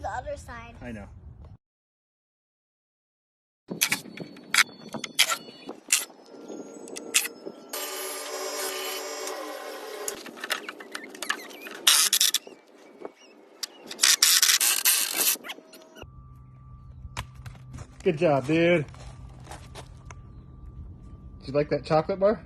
the other side. I know. Good job, dude. Did you like that chocolate bar?